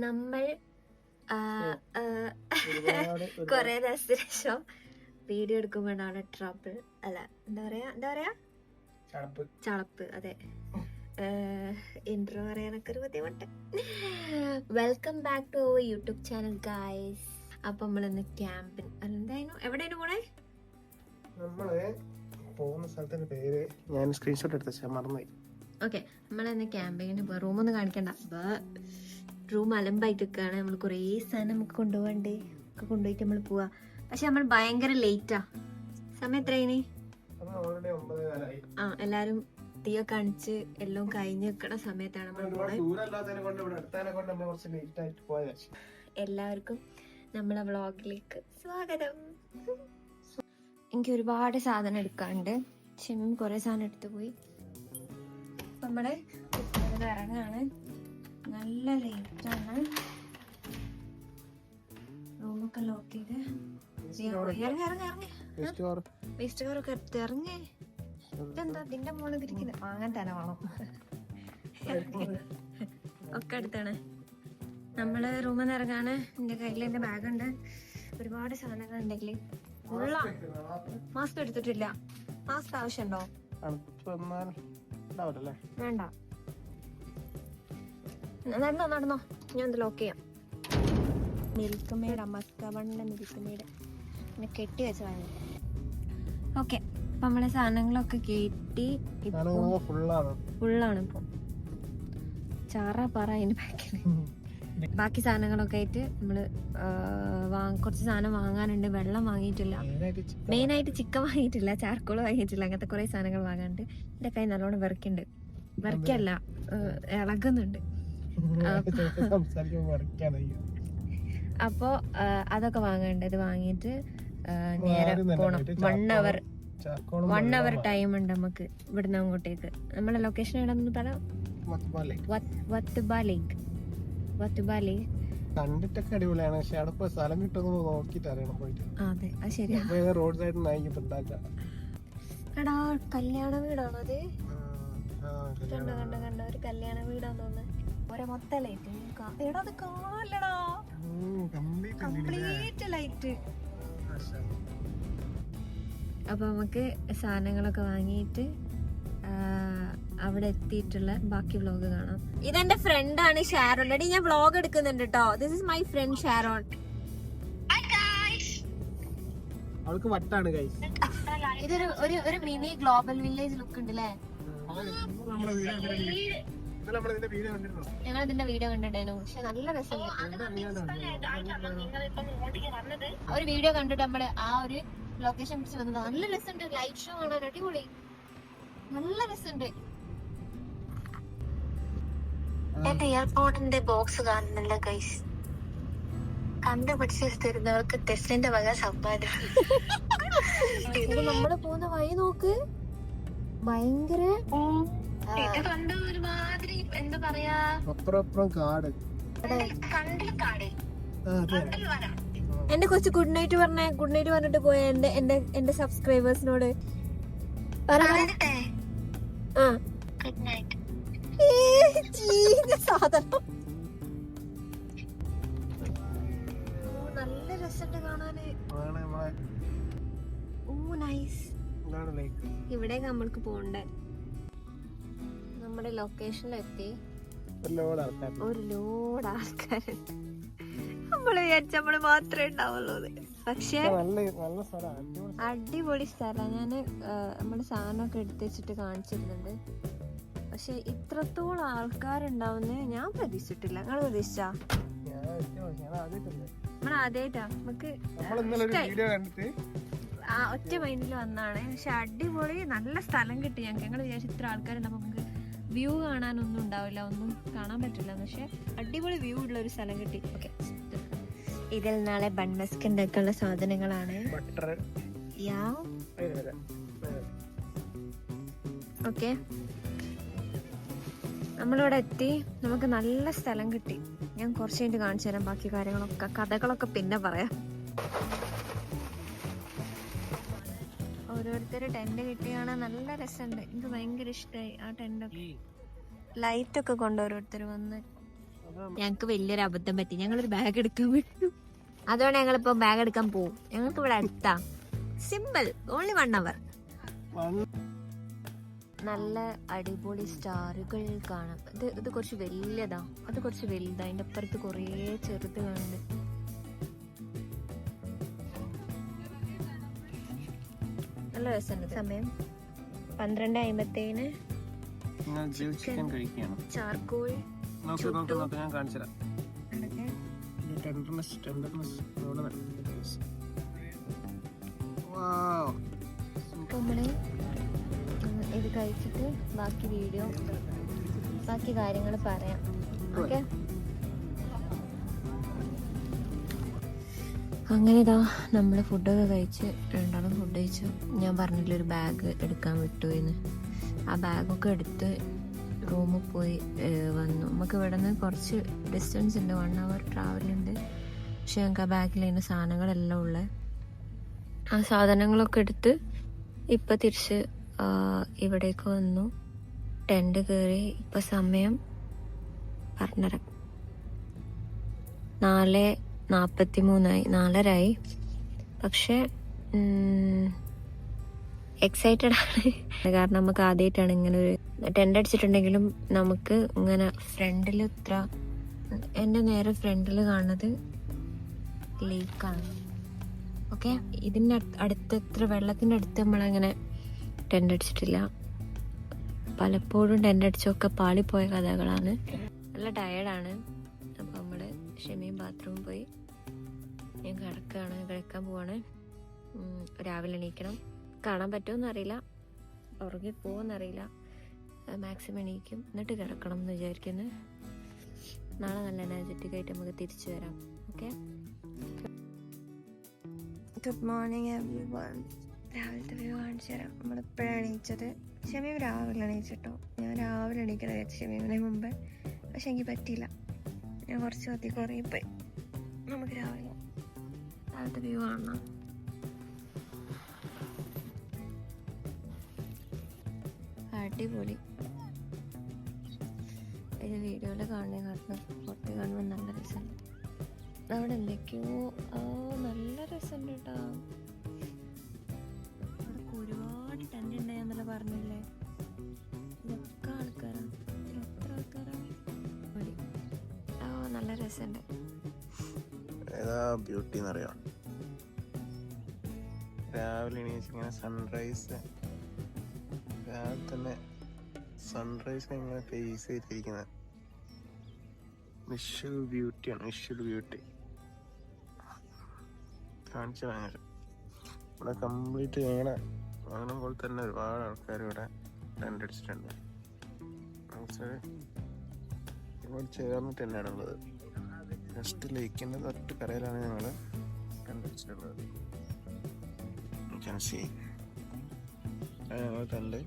നമ്മൾ കൊറേ ദിവസത്തിന് ശേഷം വീഡിയോ എടുക്കുമ്പോഴാണ് ട്രബിൾ അല്ല എന്താ പറയാ ചളപ്പ്. അതെ, ഇൻട്രോ പറയാനൊക്കെ ഒരു ബുദ്ധിമുട്ട്. Welcome back to our YouTube channel guys. അപ്പൊ നമ്മളിന്ന് ക്യാമ്പിന് എന്തായിരുന്നു എവിടെയാണ് പോണേ? നമ്മള് പോകുന്ന സ്ഥലത്തിന്റെ പേര് ഞാൻ സ്ക്രീൻഷോട്ട് എടുത്ത മറന്നുപോയി. ഓക്കെ, നമ്മളിന്ന് ക്യാമ്പിങ്ങിന് പോവാ. റൂമൊന്നും കാണിക്കണ്ട, റൂം അലമ്പായിട്ട് നിൽക്കുകയാണ്. നമ്മൾ കുറേ സാധനം നമുക്ക് കൊണ്ടുപോകണ്ടേ, ഒക്കെ കൊണ്ടുപോയിട്ട് നമ്മൾ പോവാ. പക്ഷെ നമ്മൾ ഭയങ്കര ലേറ്റാ. സമയം എത്രയായിന്? എല്ലാരും തീയ കാണിച്ച് എല്ലാം കഴിഞ്ഞ് നിൽക്കണ സമയത്താണ് നമ്മൾ പോയത്. എല്ലാവർക്കും നമ്മളെ വ്ളോഗിലേക്ക് സ്വാഗതം. എനിക്ക് ഒരുപാട് സാധനം എടുക്കാണ്ട്. ഷെമിയും കുറെ സാധനം എടുത്തു പോയി. നമ്മള് ഇറങ്ങാണ്. നല്ല ലേറ്റാണ്. റൂമൊക്കെ ലോക്ക് ചെയ്ത് വേസ്റ്റ് കാറൊക്കെ എടുത്ത് ഇറങ്ങേ. ഇതെന്താ ഇതിന്റെ മോളിൽ ഇരിക്കുന്നത്? വാങ്ങാൻ തന്നെ വേണം. ഒക്കെ അടുത്താണ്. നമ്മള് റൂമിൽ നിന്ന് ഇറങ്ങാണ്. എന്റെ കയ്യിൽ എന്റെ ബാഗുണ്ട്, ഒരുപാട് സാധനങ്ങൾ ഉണ്ടെങ്കിൽ. മാസ്ക് എടുത്തിട്ടില്ല. മാസ്ക് ആവശ്യമുണ്ടോ? വേണ്ട, നടന്നോ. ഞാൻ ഇത് ലോക്ക് ചെയ്യാം. മിൽക്ക് മെയ്ഡ്, അമസ്കവണ്ണ മിൽക്ക് മെയ്ഡ് പിന്നെ കെട്ടി വെച്ചതാണ്. ഓക്കെ, അപ്പൊ നമ്മളെ സാധനങ്ങളൊക്കെ കയറ്റി ഫുള്ളാണ് ഇപ്പൊ. ചാറ പറ അതിന്റെ ബാക്കില്. ബാക്കി സാധനങ്ങളൊക്കെ ആയിട്ട് നമ്മള് കുറച്ച് സാധനം വാങ്ങാനുണ്ട്. വെള്ളം വാങ്ങിയിട്ടില്ല, മെയിനായിട്ട് ചിക്കൻ വാങ്ങിയിട്ടില്ല, ചാർക്കോൾ വാങ്ങിയിട്ടില്ല. അങ്ങനത്തെ കുറെ സാധനങ്ങൾ വാങ്ങാനുണ്ട്. എന്റെ കൈ നല്ലോണം വിറക്കുണ്ട്. വിറക്കല്ല, ഇളകുന്നുണ്ട്. അപ്പൊ അതൊക്കെ വാങ്ങാനുണ്ട്. ഇത് വാങ്ങിയിട്ട് നേരെ പോണം. 1 hour ടൈം ഉണ്ട് നമുക്ക് ഇവിടുന്ന് അങ്ങോട്ടേക്ക്. നമ്മളെ ലൊക്കേഷൻ എവിടെന്ന് പറയാം? വത്തുബ ലേക്ക്. കണ്ടിട്ടൊക്കെ അടിപൊളിയാണ്, പക്ഷെ അവിടെ പോയി സ്ഥലം കിട്ടുമെന്ന് നോക്കിട്ട് അറിയണം പോയിട്ട്. അതെ, അത് ശരിയാ. റോഡ് സൈഡിൽ എടാ, കല്യാണ വീടാണോ അത്? കണ്ട ഒരു കല്യാണ വീടാന്ന് തോന്നുന്നു. ഒരേ മൊത്തം ലൈറ്റ്. എടാ, അത് കാണാനല്ലടാ, കംപ്ലീറ്റ് ലൈറ്റ്. അപ്പൊ നമുക്ക് സാധനങ്ങളൊക്കെ വാങ്ങിയിട്ട് അവിടെ എത്തിയിട്ടുള്ള ബാക്കി വ്ലോഗ് കാണാം. ഇതെന്റെ ഫ്രണ്ടാണ് ഷാരോൺ. എടി, ഞാൻ വ്ലോഗ് എടുക്കുന്നുണ്ട് കേട്ടോ. This is my friend Sharon. അവൾക്ക് വട്ടാണ് ഗൈസ്. ഇതൊരു ഒരു മിനി ഗ്ലോബൽ വില്ലേജ് ലുക്ക് ഉണ്ട് അല്ലേ? ഞങ്ങൾ ഇതിന്റെ വീഡിയോ കണ്ടിട്ടായിരുന്നു. പക്ഷെ നല്ല രസമുണ്ട്. ഒരു വീഡിയോ കണ്ടിട്ട് നമ്മള് ആ ഒരു ലൊക്കേഷൻ പിടിച്ച് വന്നത്. നല്ല രസമുണ്ട്. ലൈറ്റ് ഷോ കാണാൻ അടിപൊളി, നല്ല രസമുണ്ട്. എന്റെ എയർപോർട്ടിന്റെ ബോക്സ് കാണുന്നില്ല ഗൈസ്. കണ്ടുപിടിച്ച് തരുന്നവർക്ക് ടെസ്റ്റിന്റെ വക സമ്മാനം. നമ്മള് പോകുന്ന വഴി നോക്ക്, ഭയങ്കര ഒരുമാതിരി എന്താ പറയാ, കാട്. എന്റെ കൊച്ചു ഗുഡ് നൈറ്റ് പറഞ്ഞിട്ട് പോയ എന്റെ സബ്സ്ക്രൈബേഴ്സിനോട് സാധനം. നല്ല രസമുണ്ട് കാണാന്. ഓ നൈസ്. ഇവിടേക്ക് നമ്മൾക്ക് പോണ്ടേ. നമ്മുടെ ലൊക്കേഷനിലെത്തി. ഒരു ലോഡ് ആൾക്കാരുണ്ട്. നമ്മള് വിചാരിച്ച നമ്മള് മാത്രമേ ഉണ്ടാവുള്ളൂ. പക്ഷെ അടിപൊളി സ്ഥലം. ഞാന് നമ്മുടെ സാധനമൊക്കെ എടുത്ത് വെച്ചിട്ട് കാണിച്ചിരുന്നുണ്ട്. പക്ഷെ ഇത്രത്തോളം ആൾക്കാരുണ്ടാവുന്ന ഞാൻ പ്രതീക്ഷിച്ചിട്ടില്ല. നിങ്ങൾ പ്രതീക്ഷിച്ചാ? നമ്മളാദ്യമായിട്ടാ, നമുക്ക് ഒറ്റ മൈൻഡിൽ വന്നാണ്. പക്ഷെ അടിപൊളി, നല്ല സ്ഥലം കിട്ടി ഞങ്ങൾക്ക്. ഞങ്ങൾ വിചാരിച്ചു ഇത്ര ആൾക്കാരുണ്ടാവും നമുക്ക് വ്യൂ കാണാനൊന്നും ഉണ്ടാവില്ല, ഒന്നും കാണാൻ പറ്റില്ല. പക്ഷെ അടിപൊളി വ്യൂ ഉള്ള ഒരു സ്ഥലം കിട്ടി. ഓക്കെ, ഇതിൽ നാളെ ബൺമസ്ക് ഉണ്ടാക്കാനുള്ള സാധനങ്ങളാണ്. ഓക്കെ, നമ്മളിവിടെ എത്തി. നമുക്ക് നല്ല സ്ഥലം കിട്ടി. ഞാൻ കുറച്ച് കഴിഞ്ഞിട്ട് കാണിച്ചു തരാം ബാക്കി കാര്യങ്ങളൊക്കെ. കഥകളൊക്കെ പിന്നെ പറയാം. ഓരോരുത്തർ ടെന്റ് കിട്ടി കാണാൻ നല്ല രസമുണ്ട്. എനിക്ക് ഭയങ്കര ഇഷ്ടമായി ആ ടെന്റൊക്കെ. ലൈറ്റൊക്കെ കൊണ്ട് ഓരോരുത്തർ വന്ന് ഞങ്ങക്ക് വലിയൊരു അബദ്ധം പറ്റി. ഞങ്ങളൊരു ബാഗ് എടുക്കാൻ വിട്ടു. അതുകൊണ്ട് ഞങ്ങളിപ്പോ ബാഗ് എടുക്കാൻ പോവും. ഞങ്ങൾക്ക് ഇവിടെ അടുത്താ, സിമ്പിൾ, ഓൺലി 1 hour. നല്ല അടിപൊളി സ്റ്റാറുകൾ കാണാം. ഇത് കുറച്ച് വലിയതാ, അത് കുറച്ച് വലുതാ. അതിന്റെ അപ്പുറത്ത് കുറേ ചെറുത് കാണുന്നുണ്ട്. നല്ല രസമുണ്ട്. സമയം 12:57. ചാർക്കോൾ ഞാൻ കാണിച്ചു തരാം. നമ്മള് ഇത് കഴിച്ചിട്ട് ബാക്കി കാര്യങ്ങൾ പറയാം. ഓക്കെ, അങ്ങനെ ഇതാ നമ്മൾ ഫുഡൊക്കെ കഴിച്ച്, രണ്ടാളും ഫുഡ് കഴിച്ചു. ഞാൻ പറഞ്ഞില്ല ഒരു ബാഗ് എടുക്കാൻ വിട്ടു എന്ന്. ആ ബാഗൊക്കെ എടുത്ത് റൂമിൽ പോയി വന്നു. നമുക്ക് ഇവിടെ നിന്ന് കുറച്ച് ഡിസ്റ്റൻസ് ഉണ്ട്, 1 hour ട്രാവലുണ്ട്. പക്ഷെ ഞങ്ങൾക്ക് ആ ബാഗിൽ അതിൻ്റെ സാധനങ്ങളെല്ലാം ഉള്ളത്. ആ സാധനങ്ങളൊക്കെ എടുത്ത് ഇപ്പം തിരിച്ച് ഇവിടേക്ക് വന്നു. ടെൻറ്റ് കയറി. ഇപ്പം സമയം പറഞ്ഞുതരാം, 4:43 4:30. പക്ഷെ എക്സൈറ്റഡ് ആണ്, കാരണം നമുക്ക് ആദ്യമായിട്ടാണ് ഇങ്ങനെ ഒരു ടെൻ്റ് അടിച്ചിട്ടുണ്ടെങ്കിലും നമുക്ക് ഇങ്ങനെ ഫ്രണ്ടിൽ എൻ്റെ നേരെ ഫ്രണ്ടിൽ കാണുന്നത് ലേക്കാണ്. ഓക്കെ, ഇതിൻ്റെ അടുത്ത് വെള്ളത്തിൻ്റെ അടുത്ത് നമ്മളങ്ങനെ ടെൻ്റ് അടിച്ചിട്ടില്ല. പലപ്പോഴും ടെൻ്റ് അടിച്ചൊക്കെ പാളിപ്പോയ കഥകളാണ്. നല്ല ടയേർഡാണ്. അപ്പം നമ്മൾ ഷെമിയും ബാത്റൂമിൽ പോയി ഞാൻ കിടക്കാൻ പോവാണ്. രാവിലെ എണീക്കണം. കാണാൻ പറ്റുമെന്നറിയില്ല, ഉറങ്ങിപ്പോവെന്നറിയില്ല. മാക്സിമം എണീക്കും, എന്നിട്ട് കിടക്കണം എന്ന് വിചാരിക്കുന്നു. നാളെ നല്ല എനർജറ്റിക് ആയിട്ട് നമുക്ക് തിരിച്ചു വരാം. Okay, good morning every one. രാവിലത്തെ വ്യൂ കാണിച്ചു തരാം. നമ്മളിപ്പോഴാണ് എണീച്ചത്. ഷമീം രാവിലെ എണീച്ചിട്ടോ. ഞാൻ രാവിലെ എണീക്കണം വിചാരിച്ചു ഷമീമിന് മുമ്പേ, പക്ഷെ എനിക്ക് പറ്റിയില്ല. ഞാൻ കുറച്ച് അധികം ഉറങ്ങിപ്പോയി. നമുക്ക് രാവിലത്തെ വ്യൂ കാണണം. അടിപൊളി. ഇത് വീഡിയോയിൽ കാണുന്നതിനേക്കാളും പുറത്ത് കാണുമ്പോൾ നല്ല രസമുണ്ട്. അവിടെ എന്തൊക്കെയോ നല്ല രസമുണ്ട് കേട്ടോ. അവിടെ ഒരുപാട് ടെൻ്റ് ഉണ്ടായെന്നല്ല പറഞ്ഞില്ലേ. ഇതൊക്കെ ആൾക്കാരാണ്. എത്ര ആൾക്കാരാണ്. നല്ല രസമുണ്ട്. ബ്യൂട്ടി എന്നറിയാം. രാവിലെ എണീച്ചിങ്ങനെ സൺറൈസ്, രാവിലെ തന്നെ സൺറൈസ് ഇങ്ങനെ ഫേസ് ചെയ്തിരിക്കുന്നത് വിഷ്വൽ ബ്യൂട്ടിയാണ്. വിഷ്വൽ ബ്യൂട്ടി കാണിച്ചു ഭയങ്കര. ഇവിടെ കംപ്ലീറ്റ് അങ്ങനെ പോലെ തന്നെ ഒരുപാട് ആൾക്കാർ ഇവിടെ ടെൻ്റ് അടിച്ചിട്ടുണ്ട്. ഇവിടെ ചേർന്നിട്ട് തന്നെയാണുള്ളത്. ജസ്റ്റ് ലേക്കിൻ്റെ തൊട്ട് കരയിലാണ് ഞങ്ങൾ ടെൻ്റ് അടിച്ചിട്ടുള്ളത്. ഞങ്ങൾ ടെൻ്റ്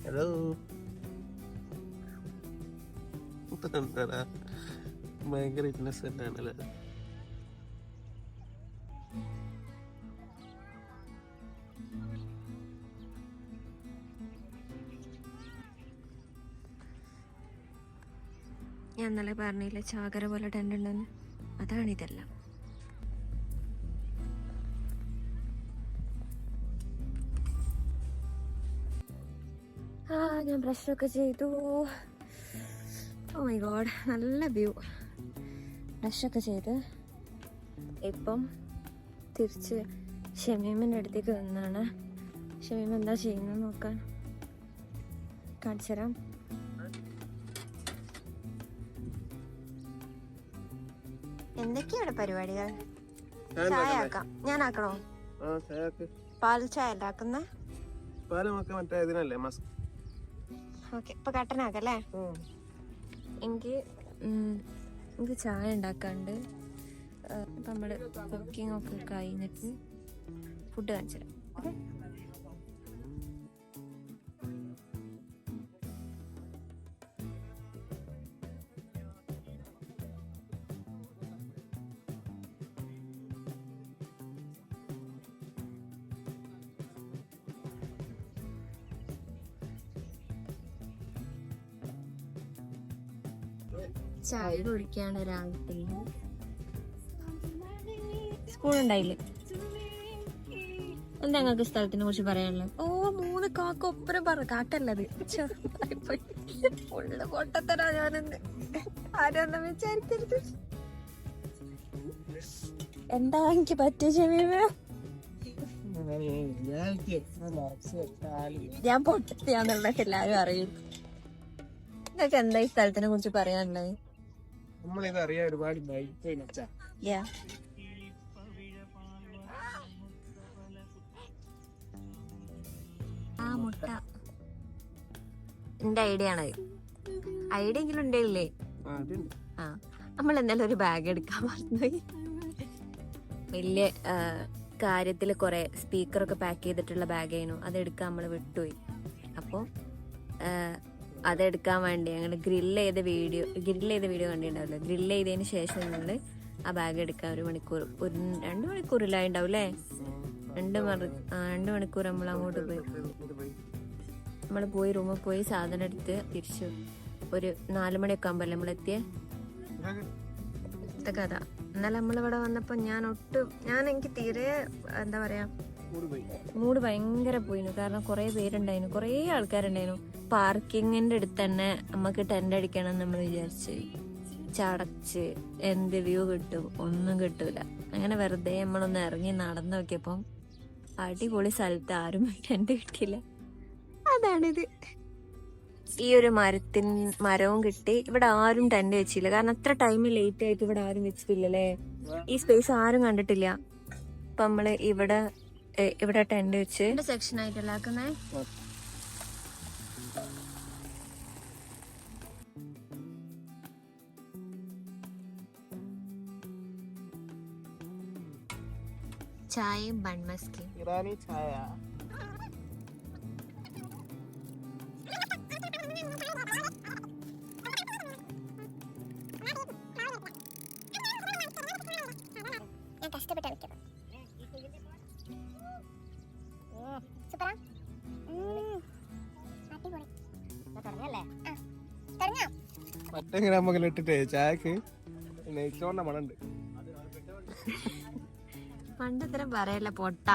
ഹലോ, എന്താ ഭയങ്കര ഇന്നസെന്റ് ആണല്ലേ. ഞാൻ ഇന്നലെ പറഞ്ഞില്ലേ ചാകര പോലെ ടെൻ്റ് ഉണ്ടെന്ന്, അതാണിതെല്ലാം. ഞാൻ ബ്രഷൊക്കെ ചെയ്തു. ഓ മൈ ഗോഡ്, നല്ല വ്യൂ. ബ്രഷൊക്കെ ചെയ്ത് ഇപ്പം തിരിച്ച് ഷമീമിൻ്റെ അടുത്തേക്ക് വന്നാണ്. ഷമീം എന്താ ചെയ്യുന്നത് നോക്കാൻ കാണിച്ചു തരാം. എന്തൊക്കെയാണ് പരിപാടികൾ? ചായ ആക്കാം. ഞാൻ ആക്കണോ? പാൽ ചായ അല്ല ആക്കുന്ന. ഓക്കെ, ഇപ്പൊ കട്ടനാക്കല്ലേ? എനിക്ക് ചായ ഉണ്ടാക്കാണ്ട്. അപ്പം നമ്മൾ കുക്കിംഗ് ഒക്കെ കഴിഞ്ഞിട്ട് ഫുഡ് കാണിച്ചു തരാം. ഓക്കെ. ചായ കുടിക്കാണ് രാവിലത്തെ. സ്കൂളുണ്ടായില്ലേ? എന്താ ഞങ്ങൾക്ക് സ്ഥലത്തിനെ കുറിച്ച് പറയാനുള്ളത്? ഓ 3 കാക്ക ഒപ്പരം പറ. കാക്കല്ലത് ഫുള്ള് പൊട്ടത്തരാ. ഞാനെന്ന് ആരൊന്നും വിചാരിക്കരുത്. എന്താ എനിക്ക് പറ്റിയ ചെവിമ? ഞാൻ പൊട്ടത്തിയാന്നുള്ളതൊക്കെ എല്ലാരും അറിയും. നിങ്ങൾക്ക് എന്താ ഈ സ്ഥലത്തിനെ കുറിച്ച് പറയാനുള്ളത്? നമ്മളിതറിയാൻ ഒരുപാട് മുട്ട എന്റെ ഐഡിയ ആണത്. ഐഡിയ എങ്കിലും ഉണ്ടല്ലേ? ആ, നമ്മൾ എന്തായാലും ഒരു ബാഗ് എടുക്കാൻ മറന്നുപോയി. വലിയ കാര്യത്തില് കൊറേ സ്പീക്കറൊക്കെ പാക്ക് ചെയ്തിട്ടുള്ള ബാഗായിരുന്നു. അതെടുക്കാൻ നമ്മൾ വിട്ടുപോയി. അപ്പോൾ അതെടുക്കാൻ വേണ്ടി ഞങ്ങൾ ഗ്രില്ല് ചെയ്ത വീഡിയോ കണ്ടിട്ടുണ്ടാവില്ലേ? ഗ്രില്ല് ചെയ്തതിന് ശേഷം ഞങ്ങൾ ആ ബാഗ് എടുക്കാൻ 1 മണിക്കൂർ 2 മണിക്കൂറിലായിണ്ടാവും അല്ലേ? 2 മണിക്കൂർ നമ്മൾ അങ്ങോട്ട് പോയി. നമ്മൾ പോയി റൂമിൽ പോയി സാധനം എടുത്ത് തിരിച്ചു ഒരു 4 മണിയൊക്കെ ആകുമ്പോൾ നമ്മളെത്തിയ കഥ. എന്നാലും നമ്മളിവിടെ വന്നപ്പോൾ എനിക്ക് തീരെ എന്താ പറയാ, മൂഡ് ഭയങ്കര പോയിന്നു. കാരണം കുറെ പേരുണ്ടായിരുന്നു, കുറെ ആൾക്കാരുണ്ടായിരുന്നു. പാർക്കിങ്ങിന്റെ അടുത്ത് തന്നെ നമുക്ക് ടെന്റ് അടിക്കണം നമ്മൾ വിചാരിച്ച് ചടച്ച് എന്ത് വ്യൂ കിട്ടും? ഒന്നും കിട്ടൂല. അങ്ങനെ വെറുതെ നമ്മളൊന്ന് ഇറങ്ങി നടന്നു നോക്കിയപ്പം അടിപൊളി സ്ഥലത്ത് ആരും ടെന്റ് കിട്ടിയില്ല. അതാണിത്. ഈ ഒരു മരവും കിട്ടി. ഇവിടെ ആരും ടെന്റ് വെച്ചില്ല. കാരണം അത്ര ടൈം ലേറ്റ് ആയിട്ട് ഇവിടെ ആരും വെച്ചിട്ടില്ലല്ലേ? ഈ സ്പേസ് ആരും കണ്ടിട്ടില്ല. അപ്പൊ നമ്മള് ഇവിടെ ടെന്റ് വെച്ച് സെക്ഷൻ ആയിട്ടല്ല ആക്കുന്നേ. ചായയും ബൺമസ്കി. ഇറാനി ചായ. ഞാൻ കഷ്ടപ്പെട്ടാ വെക്കണം. സൂപ്പറാ. അടിപൊളി. തുടങ്ങല്ലേ? തുടങ്ങാം. മറ്റേ ഗ്രാമൊക്കെ ഇട്ടിട്ടേ ചായക്ക് നെയ്ച്ചോറിന്റെ മണുണ്ട്. പണ്ടത്തരം പറയല്ല പൊട്ട.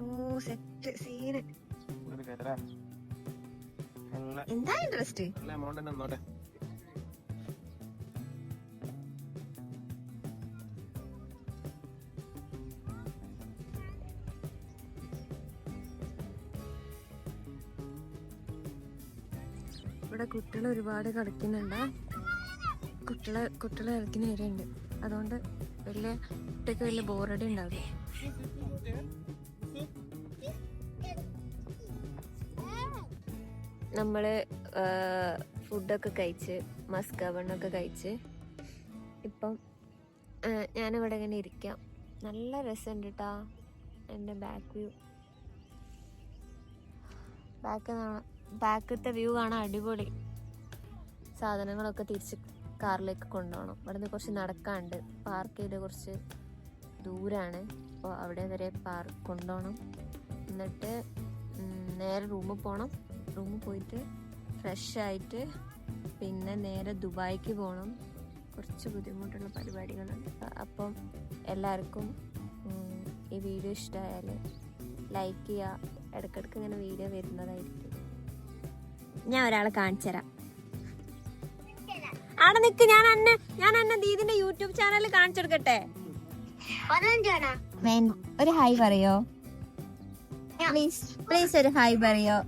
ഓ സെറ്റ് സീന്. എന്താ ഇൻട്രസ്റ്റ്? ഇവിടെ കുട്ടികൾ ഒരുപാട് കളിക്കുന്നുണ്ട്. കുട്ടികളെ കളിക്കുന്ന ഏരിയുണ്ട്. അതുകൊണ്ട് കുട്ടിക്ക് വലിയ ബോറടി ഉണ്ടാവില്ല. നമ്മള് ഫുഡൊക്കെ കഴിച്ച് മസ്കാബണ്ണൊക്കെ കഴിച്ച് ഇപ്പം ഞാനിവിടെ ഇങ്ങനെ ഇരിക്കാം. നല്ല രസമുണ്ട് കേട്ടാ. എൻ്റെ ബാക്കത്തെ വ്യൂ കാണാൻ അടിപൊളി. സാധനങ്ങളൊക്കെ തിരിച്ച് കാറിലേക്ക് കൊണ്ടുപോകണം. ഇവിടുന്ന് കുറച്ച് നടക്കാണ്ട്. പാർക്ക് ചെയ്ത് കുറച്ച് ദൂരാണ്. അപ്പോൾ അവിടെ വരെ കൊണ്ടുപോകണം. എന്നിട്ട് നേരെ റൂമിൽ പോകണം. റൂമിൽ പോയിട്ട് ഫ്രഷ് ആയിട്ട് പിന്നെ നേരെ ദുബായിക്ക് പോകണം. കുറച്ച് ബുദ്ധിമുട്ടുള്ള പരിപാടികളുണ്ട്. അപ്പം എല്ലാവർക്കും ഈ വീഡിയോ ഇഷ്ടമായാൽ ലൈക്ക് ചെയ്യുക. ഇടയ്ക്കിടയ്ക്ക് ഇങ്ങനെ വീഡിയോ വരുന്നതായിരിക്കും. ഞാൻ ഒരാളെ കാണിച്ചു തരാം. അവിടെ നിക്ക്. ഞാൻ അന്നെ ദീദിന്റെ യൂട്യൂബ് ചാനൽ കാണിച്ചെടുക്കട്ടെ. ഒരു ഹായ് പറയോ? പ്ലീസ് ഒരു ഹായ് പറയോ?